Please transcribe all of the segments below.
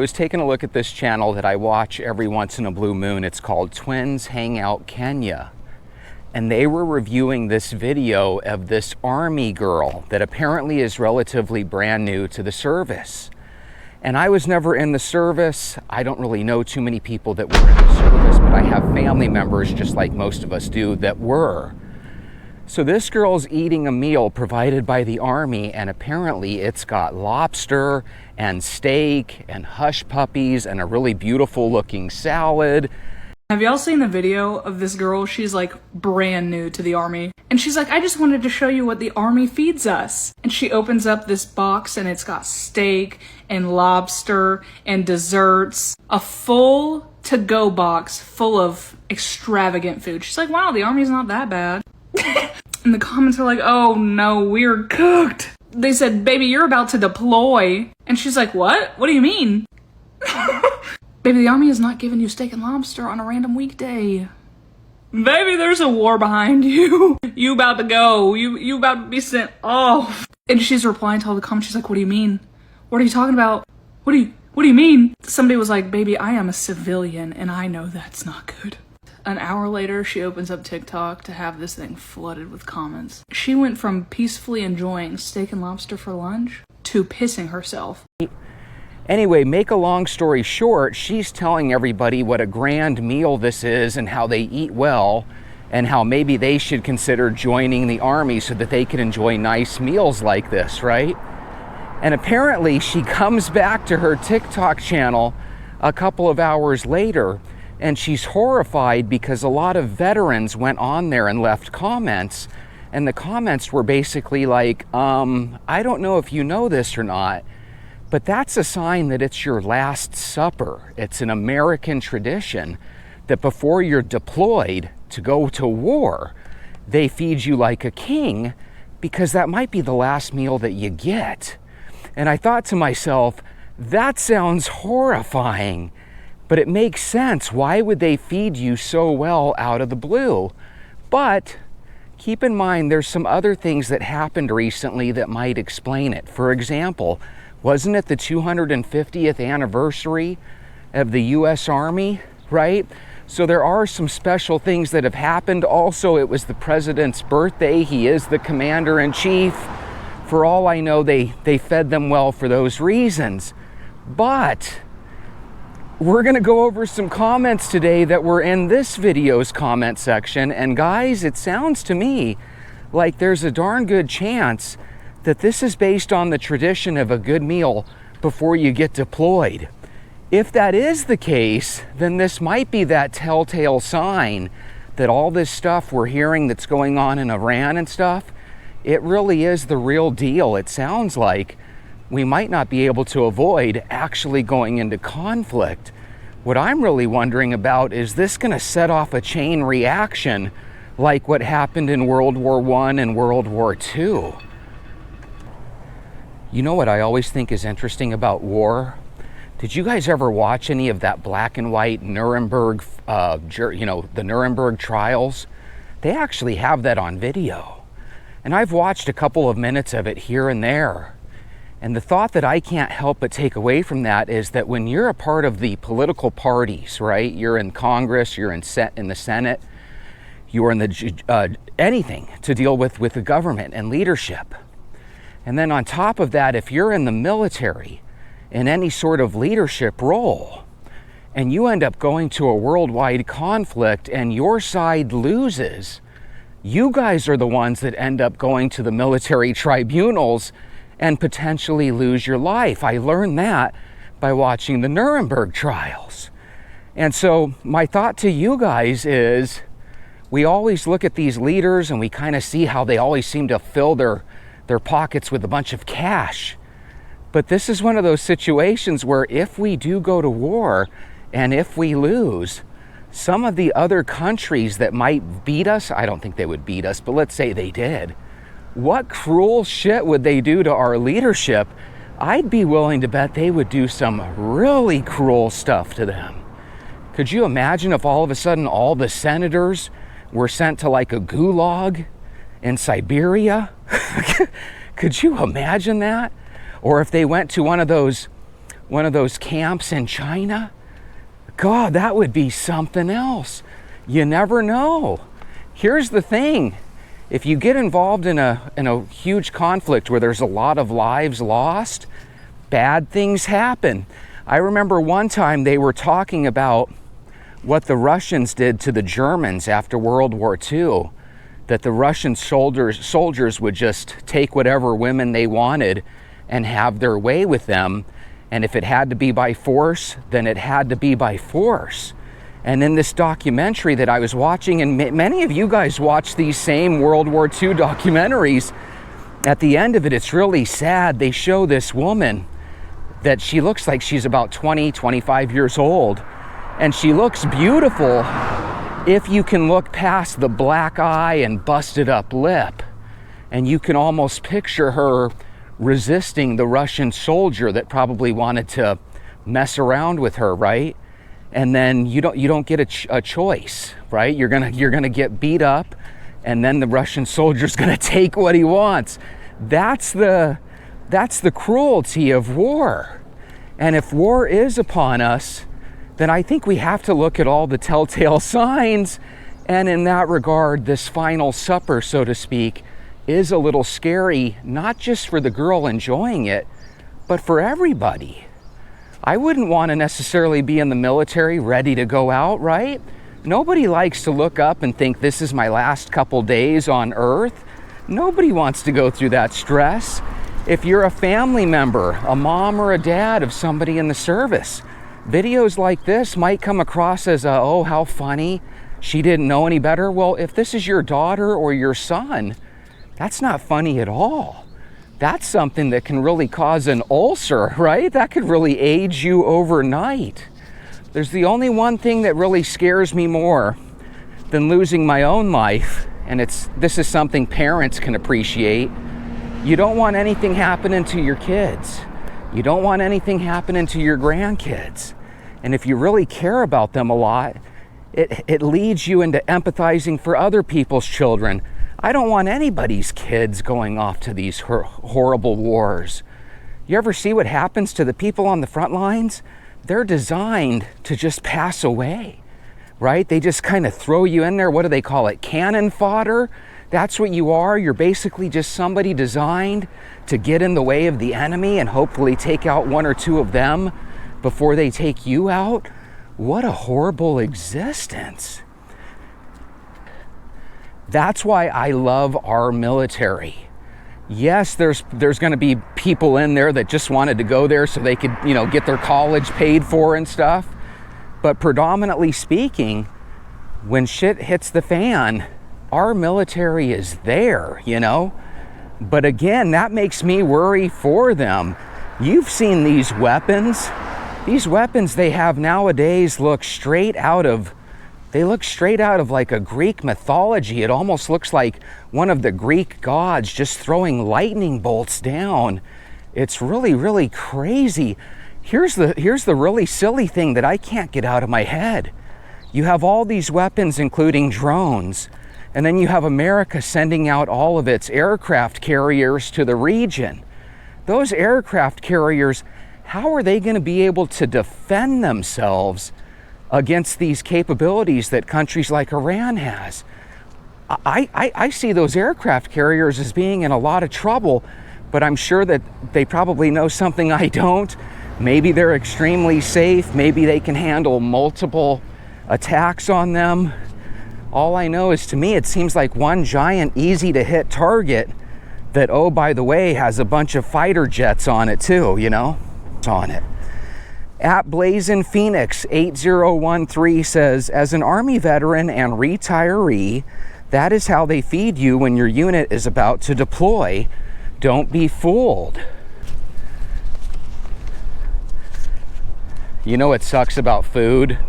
was taking a look at this channel that I watch every once in a blue moon. It's called Twins Hangout Kenya. And they were reviewing this video of this army girl that apparently is relatively brand new to the service. And I was never in the service. I don't really know too many people that were in the service, but I have family members, just like most of us do, that were. So this girl's eating a meal provided by the Army, and apparently it's got lobster and steak and hush puppies and a really beautiful looking salad. Have y'all seen the video of this girl? She's like brand new to the Army. And she's like, I just wanted to show you what the Army feeds us. And she opens up this box and it's got steak and lobster and desserts. A full to-go box full of extravagant food. She's like, wow, the Army's not that bad. And the comments are like, oh no, we're cooked. They said, baby, you're about to deploy. And she's like, what? What do you mean? Baby, the Army is not giving you steak and lobster on a random weekday. Baby, there's a war behind you. You about to go. You about to be sent off. And she's replying to all the comments. She's like, what do you mean? What are you talking about? What do you mean? Somebody was like, baby, I am a civilian and I know that's not good. An hour later, she opens up TikTok to have this thing flooded with comments. She went from peacefully enjoying steak and lobster for lunch to pissing herself. Anyway, make a long story short, she's telling everybody what a grand meal this is and how they eat well and how maybe they should consider joining the Army so that they can enjoy nice meals like this, right? And apparently she comes back to her TikTok channel a couple of hours later and she's horrified because a lot of veterans went on there and left comments, and the comments were basically like, I don't know if you know this or not, but that's a sign that it's your last supper. It's an American tradition that before you're deployed to go to war, they feed you like a king because that might be the last meal that you get. And I thought to myself, that sounds horrifying, but it makes sense. Why would they feed you so well out of the blue? But keep in mind, there's some other things that happened recently that might explain it. For example, wasn't it the 250th anniversary of the U.S. Army, right? So there are some special things that have happened. Also, it was the president's birthday. He is the commander-in-chief. For all I know, they fed them well for those reasons. But we're gonna go over some comments today that were in this video's comment section. And guys, it sounds to me like there's a darn good chance that this is based on the tradition of a good meal before you get deployed. If that is the case, then this might be that telltale sign that all this stuff we're hearing that's going on in Iran and stuff, it really is the real deal. It sounds like we might not be able to avoid actually going into conflict. What I'm really wondering about is this gonna set off a chain reaction like what happened in World War I and World War II? You know what I always think is interesting about war? Did you guys ever watch any of that black and white Nuremberg, the Nuremberg trials? They actually have that on video. And I've watched a couple of minutes of it here and there. And the thought that I can't help but take away from that is that when you're a part of the political parties, right? You're in Congress, you're in the Senate, you're in the anything to deal with the government and leadership. And then on top of that, if you're in the military in any sort of leadership role, and you end up going to a worldwide conflict and your side loses, you guys are the ones that end up going to the military tribunals and potentially lose your life. I learned that by watching the Nuremberg trials. And so my thought to you guys is, we always look at these leaders and we kind of see how they always seem to fill their pockets with a bunch of cash. But this is one of those situations where if we do go to war and if we lose, some of the other countries that might beat us, I don't think they would beat us, but let's say they did, what cruel shit would they do to our leadership? I'd be willing to bet they would do some really cruel stuff to them. Could you imagine if all of a sudden all the senators were sent to like a gulag in Siberia? Could you imagine that? Or if they went to one of those one of those camps in China? God, that would be something else. You never know. Here's the thing. If you get involved in a huge conflict where there's a lot of lives lost, bad things happen. I remember one time they were talking about what the Russians did to the Germans after World War II, that the Russian soldiers would just take whatever women they wanted and have their way with them. And if it had to be by force, then it had to be by force. And in this documentary that I was watching, and many of you guys watch these same World War II documentaries, at the end of it, it's really sad. They show this woman that she looks like she's about 20, 25 years old. And she looks beautiful if you can look past the black eye and busted up lip. And you can almost picture her resisting the Russian soldier that probably wanted to mess around with her, right? And then you don't get a choice, right? You're gonna get beat up, and then the Russian soldier's gonna take what he wants. That's the cruelty of war. And if war is upon us, then I think we have to look at all the telltale signs. And in that regard, this final supper, so to speak, is a little scary, not just for the girl enjoying it, but for everybody. I wouldn't want to necessarily be in the military ready to go out, right? Nobody likes to look up and think this is my last couple days on earth. Nobody wants to go through that stress. If you're a family member, a mom or a dad of somebody in the service, videos like this might come across as oh, how funny, she didn't know any better. Well, if this is your daughter or your son, that's not funny at all. That's something that can really cause an ulcer, right? That could really age you overnight. There's the only one thing that really scares me more than losing my own life, and this is something parents can appreciate. You don't want anything happening to your kids. You don't want anything happening to your grandkids. And if you really care about them a lot, it leads you into empathizing for other people's children. I don't want anybody's kids going off to these horrible wars. You ever see what happens to the people on the front lines? They're designed to just pass away, right? They just kind of throw you in there. What do they call it? Cannon fodder? That's what you are. You're basically just somebody designed to get in the way of the enemy and hopefully take out one or two of them before they take you out. What a horrible existence. That's why I love our military. Yes, there's going to be people in there that just wanted to go there so they could, get their college paid for and stuff. But predominantly speaking, when shit hits the fan, our military is there, But again, that makes me worry for them. You've seen these weapons. These weapons they have nowadays look straight out of like a Greek mythology. It almost looks like one of the Greek gods just throwing lightning bolts down. It's really, really crazy. Here's the really silly thing that I can't get out of my head. You have all these weapons, including drones, and then you have America sending out all of its aircraft carriers to the region. Those aircraft carriers, how are they going to be able to defend themselves against these capabilities that countries like Iran has? I see those aircraft carriers as being in a lot of trouble, but I'm sure that they probably know something I don't. Maybe they're extremely safe. Maybe they can handle multiple attacks on them. All I know is, to me, it seems like one giant easy to hit target that, oh, by the way, has a bunch of fighter jets on it too, on it. At Blazin Phoenix 8013 says, as an Army veteran and retiree, that is how they feed you when your unit is about to deploy. Don't be fooled. You know what sucks about food?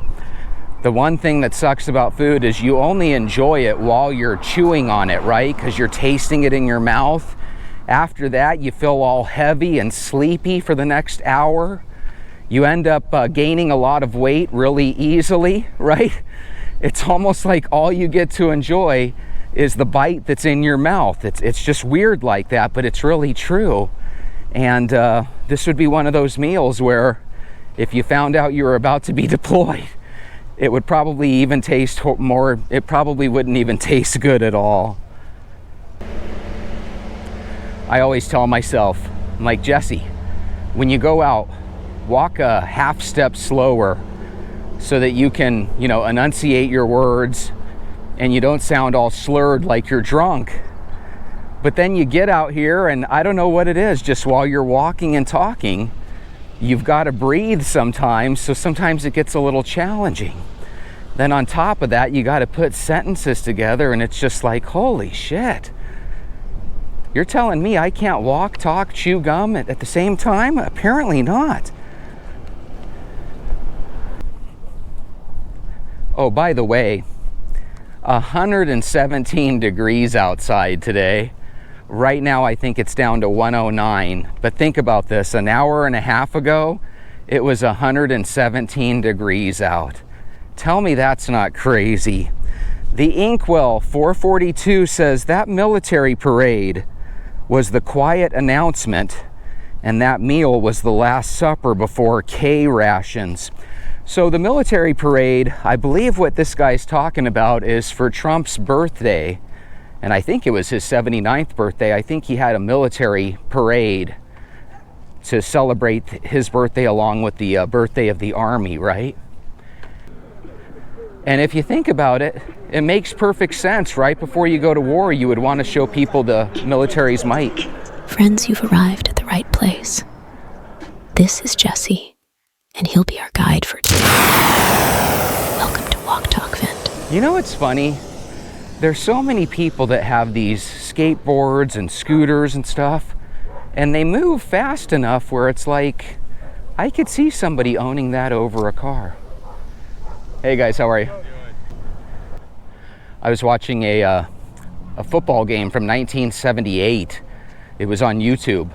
The one thing that sucks about food is you only enjoy it while you're chewing on it, right? Because you're tasting it in your mouth. After that, you feel all heavy and sleepy for the next hour. You end up gaining a lot of weight really easily, right? It's almost like all you get to enjoy is the bite that's in your mouth. It's just weird like that, but it's really true. And this would be one of those meals where if you found out you were about to be deployed, it would probably even taste more, it probably wouldn't even taste good at all. I always tell myself, I'm like, Jesse, when you go out, walk a half step slower so that you can, you know, enunciate your words and you don't sound all slurred like you're drunk. But then you get out here and I don't know what it is, just while you're walking and talking, you've got to breathe sometimes, so sometimes it gets a little challenging. Then on top of that, you got to put sentences together and it's just like, holy shit. You're telling me I can't walk, talk, chew gum at the same time? Apparently not. Oh, by the way, 117 degrees outside today. Right now, I think it's down to 109. But think about this, an hour and a half ago, it was 117 degrees out. Tell me that's not crazy. The Inkwell 442 says that military parade was the quiet announcement, and that meal was the Last Supper before K rations. So the military parade, I believe what this guy's talking about is for Trump's birthday, and I think it was his 79th birthday. I think he had a military parade to celebrate his birthday along with the birthday of the Army, right? And if you think about it, it makes perfect sense. Right before you go to war, you would want to show people the military's might. Friends, you've arrived at the right place. This is Jesse, and he'll be our guide for today. Welcome to Walk Talk Vent. You know what's funny? There's so many people that have these skateboards and scooters and stuff, and they move fast enough where it's like, I could see somebody owning that over a car. Hey guys, how are you? I was watching a football game from 1978. It was on YouTube,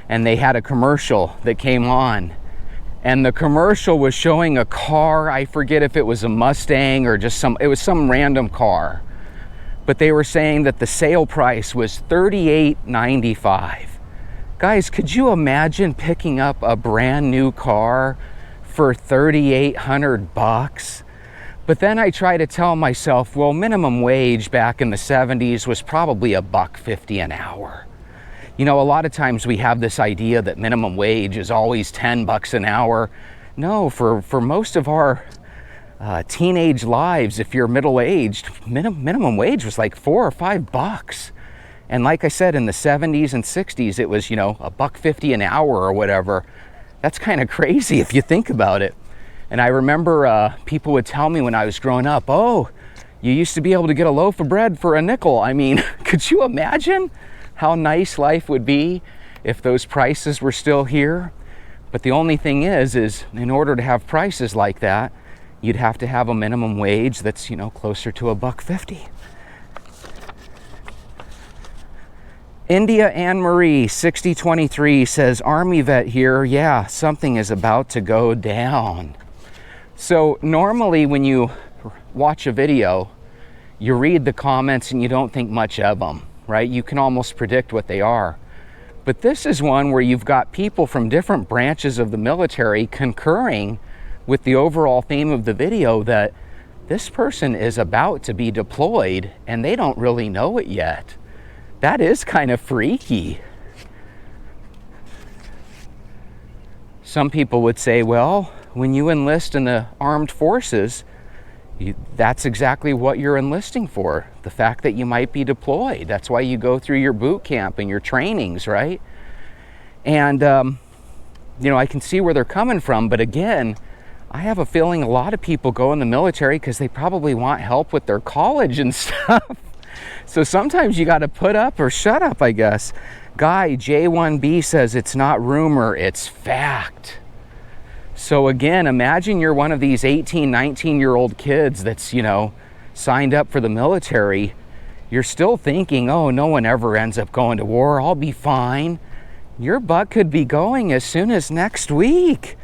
and they had a commercial that came on, and the commercial was showing a car. I forget if it was a Mustang or just it was some random car, but they were saying that the sale price was $38.95. Guys, could you imagine picking up a brand new car for $3,800? But then I try to tell myself, well, minimum wage back in the 70s was probably $1.50 an hour. You know, a lot of times we have this idea that minimum wage is always $10 an hour. No, for most of our teenage lives, if you're middle-aged, minimum wage was like $4 or $5. And like I said, in the 70s and 60s, it was, you know, $1.50 an hour or whatever. That's kind of crazy if you think about it. And I remember people would tell me when I was growing up, oh, you used to be able to get a loaf of bread for a nickel. I mean, could you imagine how nice life would be if those prices were still here? But the only thing is in order to have prices like that, you'd have to have a minimum wage that's, you know, closer to $1.50. India Anne Marie 6023 says, Army vet here. Yeah, something is about to go down. So normally when you watch a video, you read the comments and you don't think much of them, right? You can almost predict what they are. But this is one where you've got people from different branches of the military concurring with the overall theme of the video that this person is about to be deployed and they don't really know it yet. That is kind of freaky. Some people would say, well, when you enlist in the armed forces, that's exactly what you're enlisting for. The fact that you might be deployed. That's why you go through your boot camp and your trainings, right? And, you know, I can see where they're coming from. But again, I have a feeling a lot of people go in the military because they probably want help with their college and stuff. So sometimes you got to put up or shut up, I guess. Guy J1B says it's not rumor, it's fact. So again, imagine you're one of these 18, 19-year-old kids that's, you know, signed up for the military. You're still thinking, oh, no one ever ends up going to war. I'll be fine. Your butt could be going as soon as next week.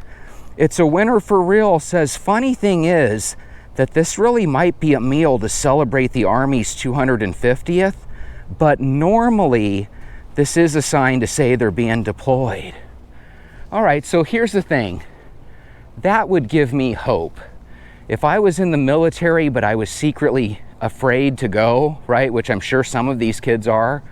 It's a winner for real. Says, funny thing is that this really might be a meal to celebrate the Army's 250th, but normally this is a sign to say they're being deployed. All right, so here's the thing. that would give me hope. If I was in the military, but I was secretly afraid to go, right, which I'm sure some of these kids are,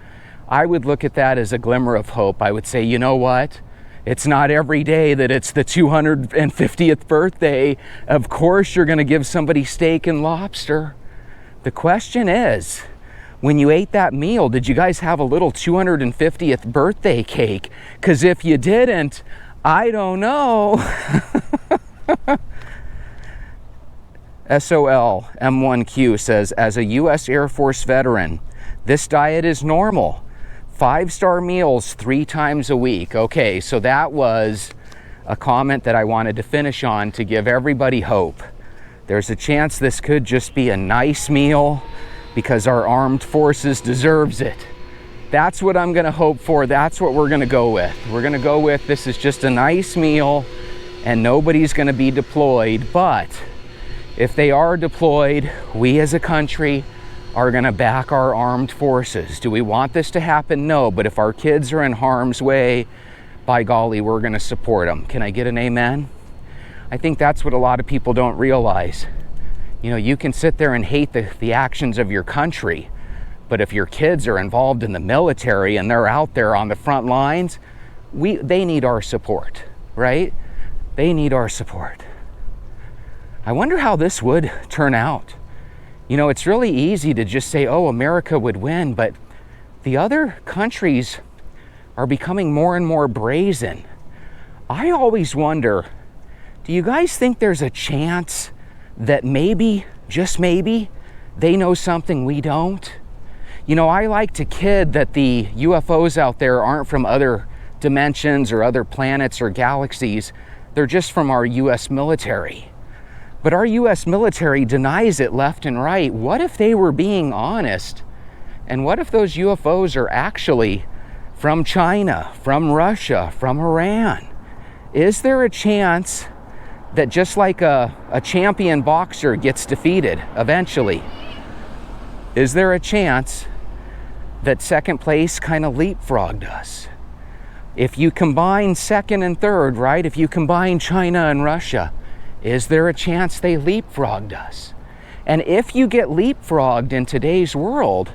I would look at that as a glimmer of hope. I would say, you know what? It's not every day that it's the 250th birthday. Of course you're going to give somebody steak and lobster. The question is, when you ate that meal, did you guys have a little 250th birthday cake? Because if you didn't, I don't know. SOL M1Q says, as a U.S. Air Force veteran, this diet is normal. 5-star meals 3 times a week. Okay, so that was a comment that I wanted to finish on to give everybody hope. There's a chance this could just be a nice meal because our armed forces deserves it. That's what I'm gonna hope for. That's what we're gonna go with. We're gonna go with this is just a nice meal and nobody's gonna be deployed. But if they are deployed, we as a country are gonna back our armed forces. Do we want this to happen? No, but if our kids are in harm's way, by golly, we're gonna support them. Can I get an amen? I think that's what a lot of people don't realize. You know, you can sit there and hate the actions of your country, but if your kids are involved in the military and they're out there on the front lines, they need our support, right? They need our support. I wonder how this would turn out. You know, it's really easy to just say, oh, America would win, but the other countries are becoming more and more brazen. I always wonder, do you guys think there's a chance that maybe, just maybe, they know something we don't? You know, I like to kid that the UFOs out there aren't from other dimensions or other planets or galaxies. They're just from our US military. But our US military denies it left and right. What if they were being honest? And what if those UFOs are actually from China, from Russia, from Iran? Is there a chance that just like a champion boxer gets defeated eventually, is there a chance that second place kind of leapfrogged us? If you combine second and third, right? If you combine China and Russia, is there a chance they leapfrogged us? And if you get leapfrogged in today's world,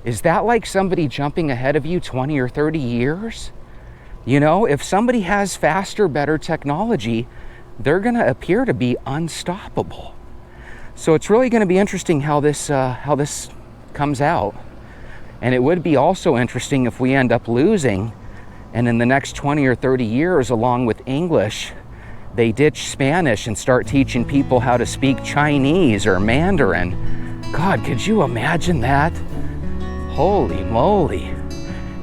is that like somebody jumping ahead of you 20 or 30 years? You know, if somebody has faster, better technology, they're going to appear to be unstoppable. So it's really going to be interesting how this comes out. And it would be also interesting if we end up losing, and in the next 20 or 30 years, along with English, they ditch Spanish and start teaching people how to speak Chinese or Mandarin. God, could you imagine that? Holy moly.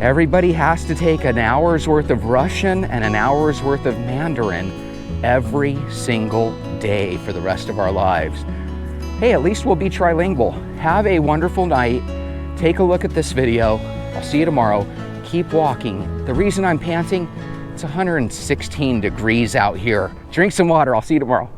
Everybody has to take an hour's worth of Russian and an hour's worth of Mandarin every single day for the rest of our lives. Hey, at least we'll be trilingual. Have a wonderful night. Take a look at this video. I'll see you tomorrow. Keep walking. The reason I'm panting, it's 116 degrees out here. Drink some water. I'll see you tomorrow.